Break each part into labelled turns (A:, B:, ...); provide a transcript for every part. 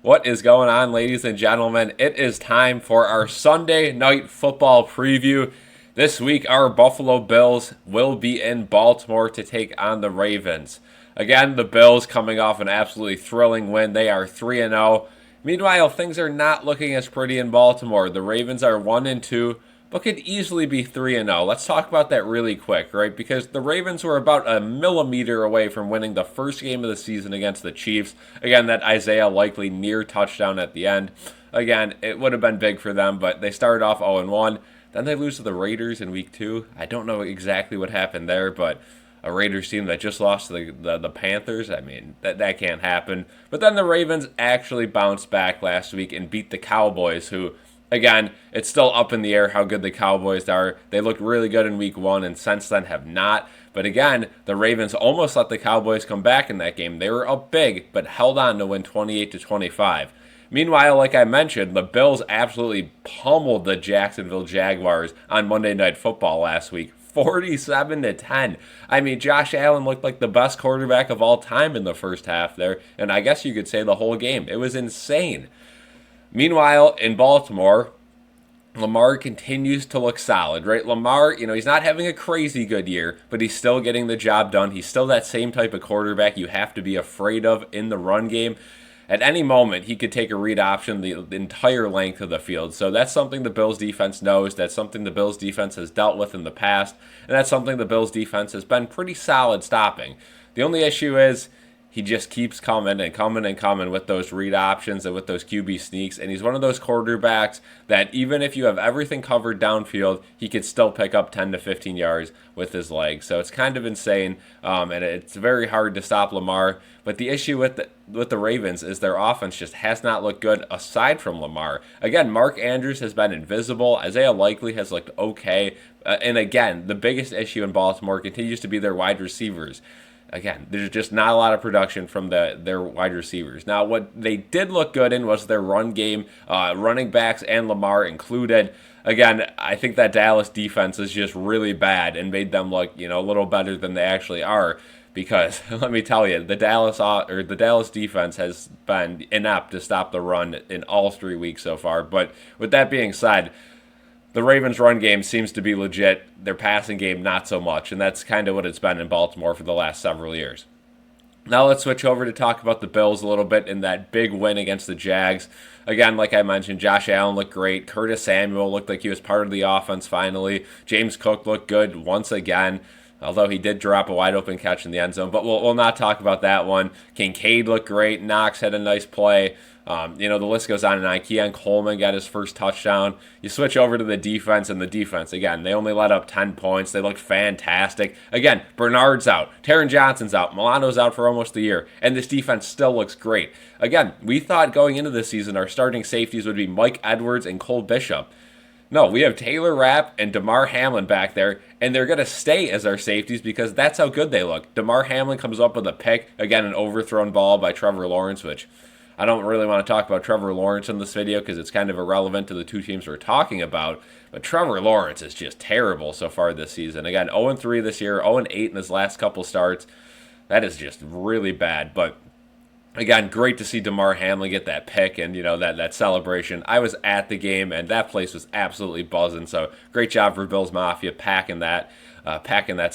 A: What is going on, ladies and gentlemen? It is time for our Sunday night football preview. This week, our Buffalo Bills will be in Baltimore to take on the Ravens. Again, the Bills coming off an absolutely thrilling win. They are 3-0. Meanwhile, things are not looking as pretty in Baltimore. The Ravens are 1-2, but could easily be 3-0. Let's talk about that really quick, right? Because the Ravens were about a millimeter away from winning the first game of the season against the Chiefs. Again, that Isaiah Likely near touchdown at the end. Again, it would have been big for them, but they started off 0-1. Then they lose to the Raiders in week 2. I don't know exactly what happened there, but a Raiders team that just lost to the Panthers, I mean, that can't happen. But then the Ravens actually bounced back last week and beat the Cowboys, who, again, it's still up in the air how good the Cowboys are. They looked really good in week 1 and since then have not. But again, the Ravens almost let the Cowboys come back in that game. They were up big, but held on to win 28-25. Meanwhile, like I mentioned, the Bills absolutely pummeled the Jacksonville Jaguars on Monday Night Football last week. 47-10. I mean, Josh Allen looked like the best quarterback of all time in the first half there, and I guess you could say the whole game. It was insane. Meanwhile, in Baltimore, Lamar continues to look solid, right? Lamar, he's not having a crazy good year, but he's still getting the job done. He's still that same type of quarterback you have to be afraid of in the run game. At any moment, he could take a read option the entire length of the field. So that's something the Bills defense knows. That's something the Bills defense has dealt with in the past. And that's something the Bills defense has been pretty solid stopping. The only issue is he just keeps coming and coming and coming with those read options and with those QB sneaks. And he's one of those quarterbacks that even if you have everything covered downfield, he could still pick up 10 to 15 yards with his legs. So it's kind of insane, and it's very hard to stop Lamar. But the issue with the Ravens is their offense just has not looked good aside from Lamar. Again, Mark Andrews has been invisible. Isaiah Likely has looked okay. And again, the biggest issue in Baltimore continues to be their wide receivers. Again, there's just not a lot of production from their wide receivers. Now, what they did look good in was their run game, running backs and Lamar included. Again, I think that Dallas defense is just really bad and made them look, a little better than they actually are. Because let me tell you, the Dallas defense has been inept to stop the run in all 3 weeks so far. But with that being said, the Ravens' run game seems to be legit. Their passing game, not so much. And that's kind of what it's been in Baltimore for the last several years. Now let's switch over to talk about the Bills a little bit in that big win against the Jags. Again, like I mentioned, Josh Allen looked great. Curtis Samuel looked like he was part of the offense finally. James Cook looked good once again, although he did drop a wide open catch in the end zone. But we'll not talk about that one. Kincaid looked great. Knox had a nice play. The list goes on and on. Keon Coleman got his first touchdown. You switch over to the defense, and the defense, again, they only let up 10 points. They looked fantastic. Again, Bernard's out. Taron Johnson's out. Milano's out for almost a year. And this defense still looks great. Again, we thought going into this season our starting safeties would be Mike Edwards and Cole Bishop. No, we have Taylor Rapp and Damar Hamlin back there, and they're going to stay as our safeties because that's how good they look. Damar Hamlin comes up with a pick, again, an overthrown ball by Trevor Lawrence, which I don't really want to talk about Trevor Lawrence in this video because it's kind of irrelevant to the two teams we're talking about. But Trevor Lawrence is just terrible so far this season. Again, 0-3 this year, 0-8 in his last couple starts. That is just really bad. But again, great to see Damar Hamlin get that pick and, that celebration. I was at the game, and that place was absolutely buzzing. So great job for Bills Mafia packing that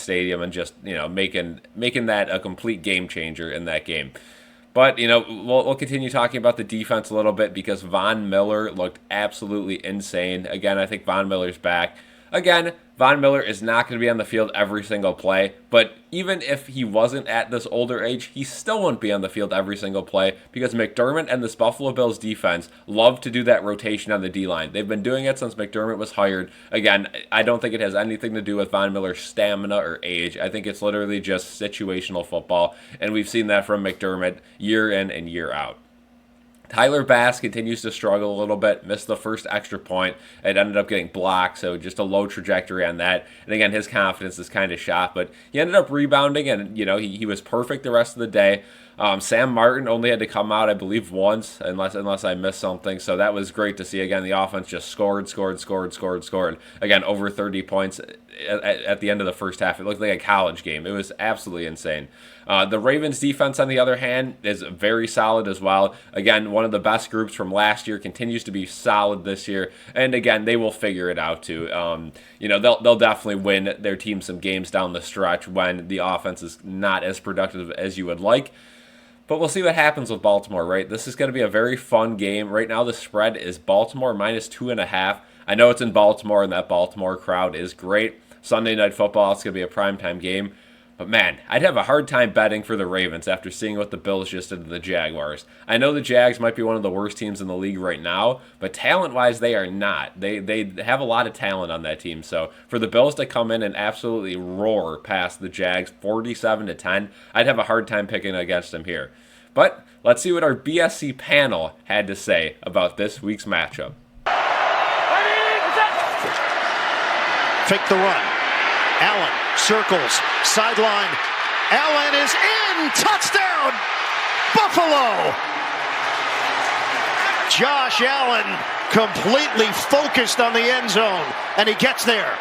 A: stadium and just, making that a complete game changer in that game. But, we'll continue talking about the defense a little bit because Von Miller looked absolutely insane. Again, I think Von Miller's back. Again, Von Miller is not going to be on the field every single play, but even if he wasn't at this older age, he still wouldn't be on the field every single play because McDermott and this Buffalo Bills defense love to do that rotation on the D-line. They've been doing it since McDermott was hired. Again, I don't think it has anything to do with Von Miller's stamina or age. I think it's literally just situational football, and we've seen that from McDermott year in and year out. Tyler Bass continues to struggle a little bit, missed the first extra point. It ended up getting blocked, so just a low trajectory on that. And again, his confidence is kind of shot, but he ended up rebounding, and he was perfect the rest of the day. Sam Martin only had to come out, I believe, once, unless I missed something. So that was great to see. Again, the offense just scored. Again, over 30 points at the end of the first half. It looked like a college game. It was absolutely insane. The Ravens defense, on the other hand, is very solid as well. Again, one of the best groups from last year, continues to be solid this year. And again, they will figure it out too. They'll definitely win their team some games down the stretch when the offense is not as productive as you would like. But we'll see what happens with Baltimore, right? This is going to be a very fun game. Right now, the spread is Baltimore -2.5. I know it's in Baltimore, and that Baltimore crowd is great. Sunday Night Football, it's going to be a primetime game. But man, I'd have a hard time betting for the Ravens after seeing what the Bills just did to the Jaguars. I know the Jags might be one of the worst teams in the league right now, but talent-wise, they are not. They have a lot of talent on that team. So for the Bills to come in and absolutely roar past the Jags 47-10, I'd have a hard time picking against them here. But let's see what our BSC panel had to say about this week's matchup.
B: Fake the run. Allen circles, sideline. Allen is in. Touchdown, Buffalo. Josh Allen completely focused on the end zone, and he gets there.